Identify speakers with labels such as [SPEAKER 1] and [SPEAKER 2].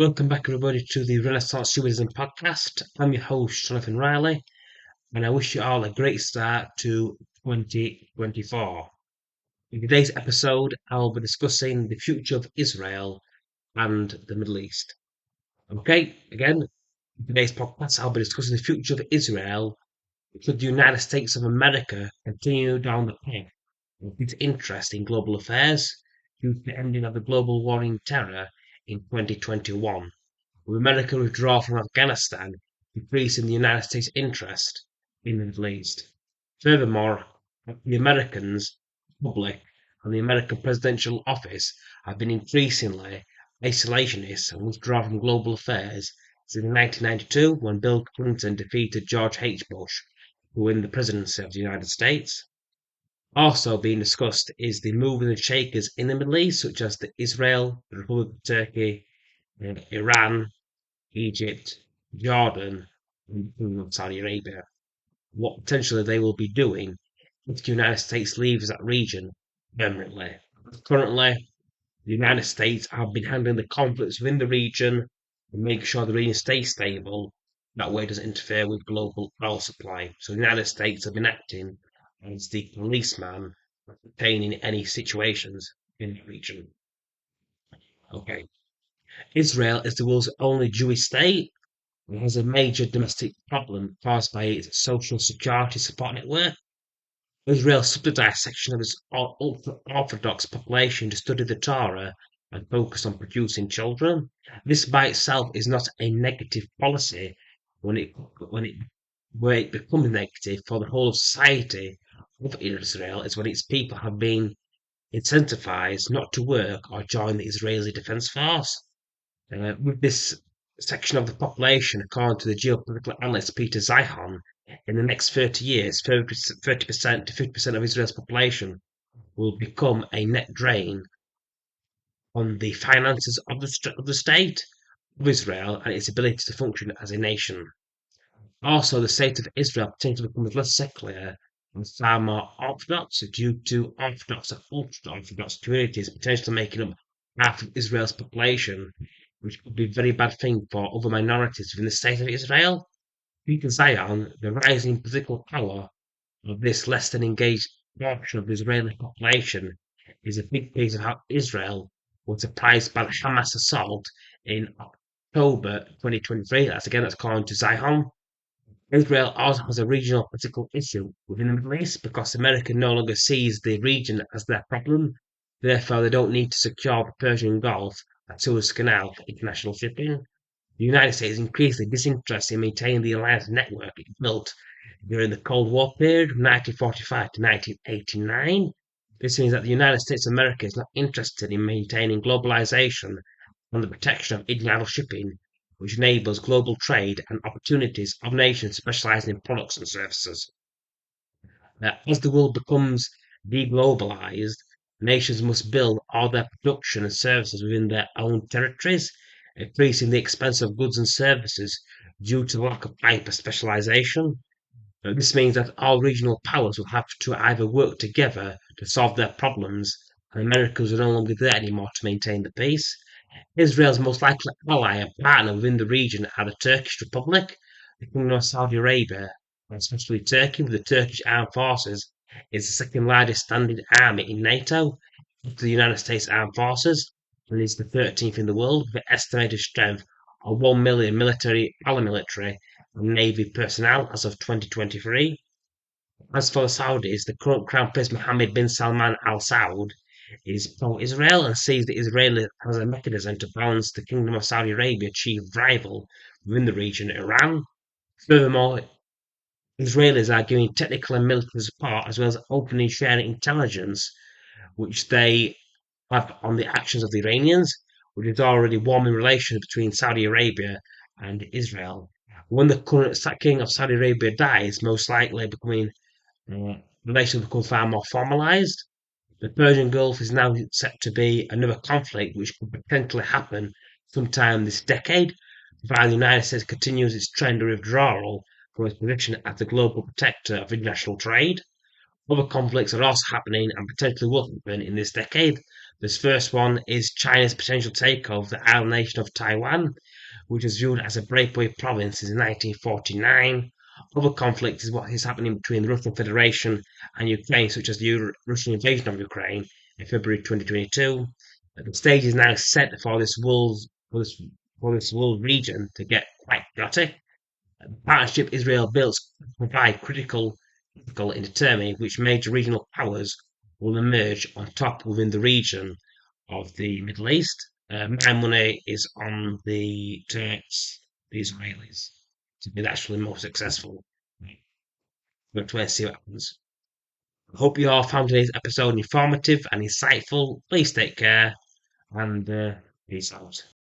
[SPEAKER 1] Welcome back, everybody, to the Renaissance Humanism podcast. I'm your host, Jonathan Riley, and I wish you all a great start to 2024. In today's episode, I'll be discussing the future of Israel and the Middle East. Okay, again, in today's podcast, I'll be discussing the future of Israel. Should the United States of America continue down the path of its interest in global affairs due to the ending of the global warring terror in 2021? With America withdraw from Afghanistan, decreasing the United States' interest in the Middle East. Furthermore, the Americans, public, and the American presidential office have been increasingly isolationist and withdraw from global affairs since 1992 when Bill Clinton defeated George H. Bush to win the presidency of the United States. Also being discussed is the movers and shakers in the Middle East, such as Israel, the Republic of Turkey, Iran, Egypt, Jordan, and Saudi Arabia. What potentially they will be doing if the United States leaves that region permanently. Currently, the United States have been handling the conflicts within the region and making sure the region stays stable. That way it doesn't interfere with global oil supply. So the United States have been acting as the policeman pertaining any situations in the region. Okay. Israel is the world's only Jewish state. It has a major domestic problem caused by its social security support network. Israel subsidized a section of its ultra-Orthodox population to study the Torah and focus on producing children. This by itself is not a negative policy where it becomes negative for the whole of society of Israel is when its people have been incentivized not to work or join the Israeli Defense Force. With this section of the population, according to the geopolitical analyst Peter Zeihan, in the next 30 years, 30% to 50% of Israel's population will become a net drain on the finances of the state of Israel and its ability to function as a nation. Also, the state of Israel potentially becomes less secular and far more orthodox due to Orthodox and ultra-Orthodox communities potentially making up half of Israel's population, which could be a very bad thing for other minorities within the state of Israel. Peter Zion, the rising political power of this less than engaged portion of the Israeli population is a big piece of how Israel was surprised by the Hamas assault in October 2023. That's according to Zion. Israel also has a regional political issue within the Middle East because America no longer sees the region as their problem. Therefore, they don't need to secure the Persian Gulf and Suez Canal for international shipping. The United States is increasingly disinterested in maintaining the alliance network it built during the Cold War period from 1945 to 1989. This means that the United States of America is not interested in maintaining globalization and the protection of international shipping, which enables global trade and opportunities of nations specializing in products and services. As the world becomes deglobalized, nations must build all their production and services within their own territories, increasing the expense of goods and services due to the lack of hyper specialization. This means that all regional powers will have to either work together to solve their problems, and Americans are no longer there anymore to maintain the peace. Israel's most likely ally and partner within the region are the Turkish Republic, the Kingdom of Saudi Arabia, and especially Turkey, with the Turkish Armed Forces is the second largest standing army in NATO after the United States Armed Forces, and is the 13th in the world with an estimated strength of 1 million paramilitary and Navy personnel as of 2023. As for the Saudis, the current Crown Prince Mohammed bin Salman Al Saud is pro-Israel and sees that Israel has a mechanism to balance the Kingdom of Saudi Arabia chief rival within the region, Iran. Furthermore, Israelis are giving technical and military support as well as openly sharing intelligence which they have on the actions of the Iranians, which is already warming relations between Saudi Arabia and Israel. When the current king of Saudi Arabia dies, most likely relations become far more formalized. The Persian Gulf is now set to be another conflict which could potentially happen sometime this decade, while the United States continues its trend of withdrawal from its position as the global protector of international trade. Other conflicts are also happening and potentially will happen in this decade. This first one is China's potential takeover of the island nation of Taiwan, which was viewed as a breakaway province in 1949. Other conflict is what is happening between the Russian Federation and Ukraine, such as the Russian invasion of Ukraine in February 2022. The stage is now set for this world region to get quite gutty. The partnership Israel built provide critical in determining which major regional powers will emerge on top within the region of the Middle East. My money is on the Turks, the Israelis, to be actually more successful. But let's see what happens. I hope you all found today's episode informative and insightful. Please take care and peace out.